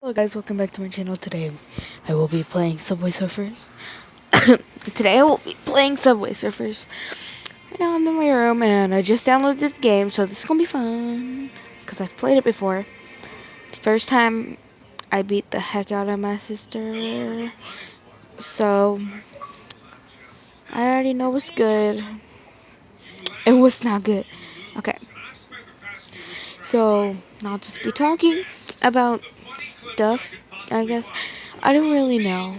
Hello guys, welcome back to my channel. Today I will be playing Subway Surfers. Today I will be playing Subway Surfers. Right now I'm in my room and I just downloaded this game, so this is gonna be fun. Because I've played it before. The first time I beat the heck out of my sister. So I already know what's good and what's not good. Okay. So I'll just be talking about stuff, I guess. I don't really know.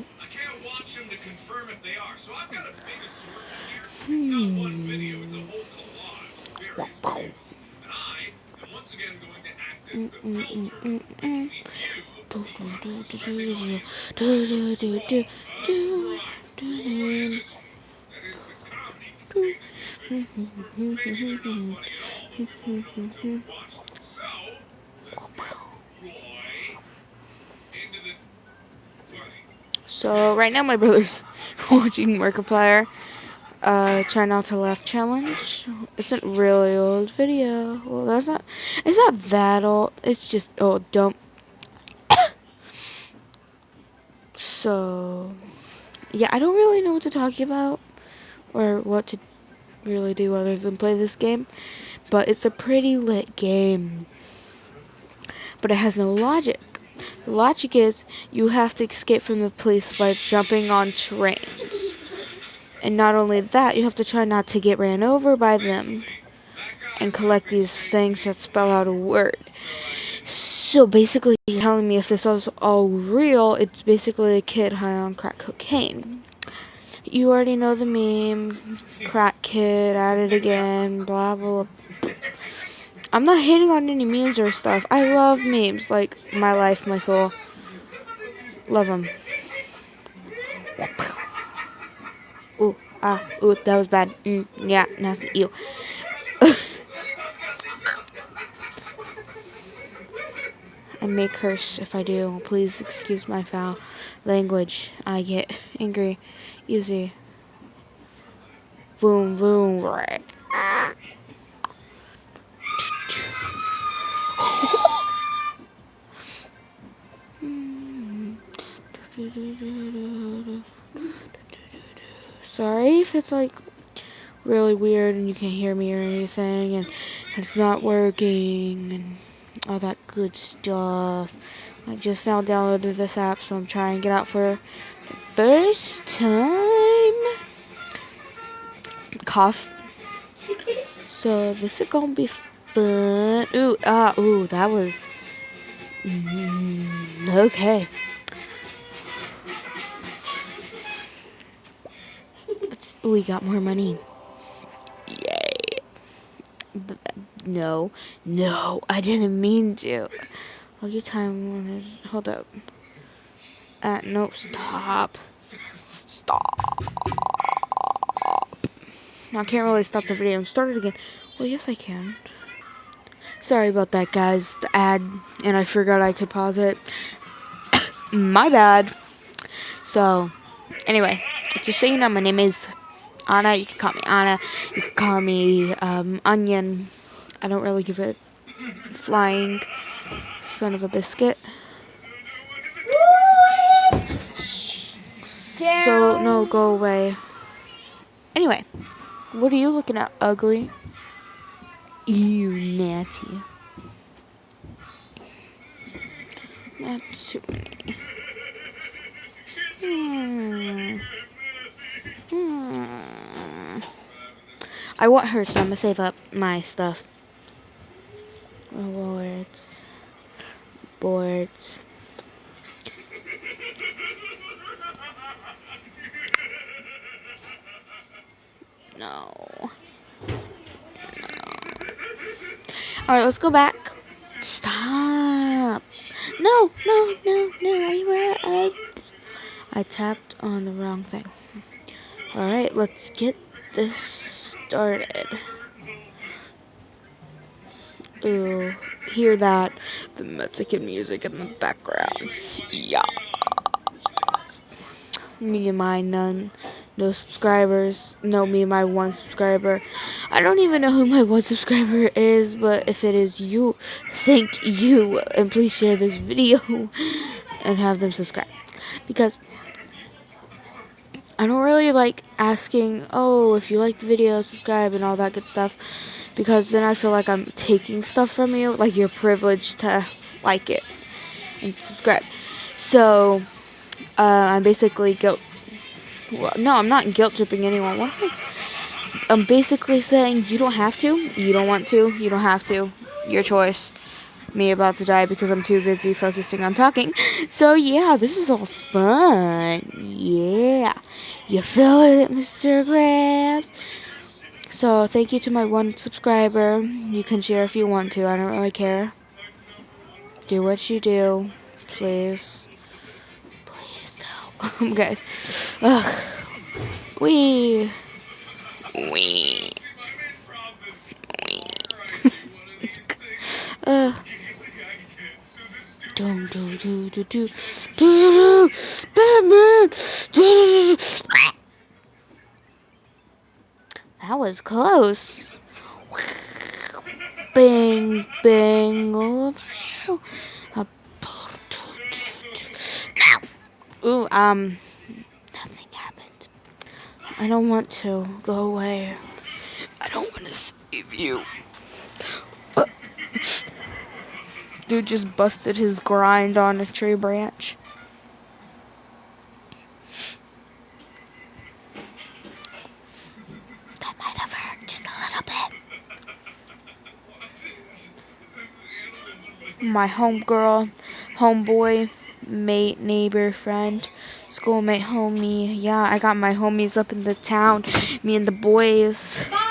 Hmm. So right now my brother's watching Markiplier. Try not to laugh challenge. It's a really old video. Well, that's not. It's not that old. It's just dumb. So yeah, I don't really know what to talk about or what to really do other than play this game. But it's a pretty lit game. But it has no logic. The logic is you have to escape from the police by jumping on trains. And not only that, you have to try not to get ran over by them and collect these things that spell out a word. So basically, you're telling me if this was all real, it's basically a kid high on crack cocaine. You already know the meme, crack kid, at it again, blah, blah, blah. I'm not hating on any memes or stuff. I love memes, like my life, my soul. Love them. Ooh, that was bad. Yeah, nasty, ew. I may curse if I do. Please excuse my foul language. I get angry easy. Boom, boom, right. Sorry if it's like really weird and you can't hear me or anything and it's not working and all that good stuff. I just now downloaded this app, so I'm trying it out for the first time. Cough. So this is gonna be fun. Ooh, that was okay. We got more money. Yay. No, I didn't mean to. All your time, hold up. No, stop. Stop. I can't really stop the video and start it again. Well, yes, I can. Sorry about that, guys. The ad, and I forgot I could pause it. My bad. So, anyway, just so you know, my name is Anna. You can call me Anna. You can call me Onion. I don't really give a flying son of a biscuit. So, no, go away. Anyway, what are you looking at, ugly? Ew, natty. Not too many. I want her, so I'm gonna save up my stuff. Rewards. Boards. No. Alright, let's go back. Stop. No. I tapped on the wrong thing. Alright, let's get this started. Ooh, hear that? The Mexican music in the background. Yeah. Me and my no subscribers. No, me and my one subscriber. I don't even know who my one subscriber is, but if it is you, thank you. And please share this video. and have them subscribe. Because I don't really like asking, oh, if you like the video, subscribe and all that good stuff. Because then I feel like I'm taking stuff from you. Like you're privileged to like it and subscribe. So, I'm basically no, I'm not guilt tripping anyone. I'm basically saying you don't have to, you don't want to, you don't have to. Your choice. Me about to die because I'm too busy focusing on talking. So yeah, this is all fun. Yeah. You feeling it, Mr. Krabs? So thank you to my one subscriber. You can share if you want to. I don't really care. Do what you do. Please. Please don't. Guys. Ugh. Wee. Wee. uh. Do do do do do do Batman. That was close. Bang bang. Ooh, nothing happened. I don't want to. Go away. I don't want to save you. Dude just busted his grind on a tree branch. That might have hurt just a little bit. My homegirl, homeboy, mate, neighbor, friend, schoolmate, homie. Yeah, I got my homies up in the town. Me and the boys. Bye.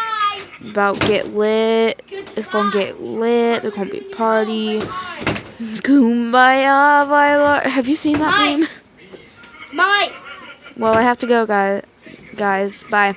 About get lit. It's gonna get lit. There's gonna be a party. Kumbaya, my lord. Have you seen that meme? Mike. Well, I have to go, guys. Bye.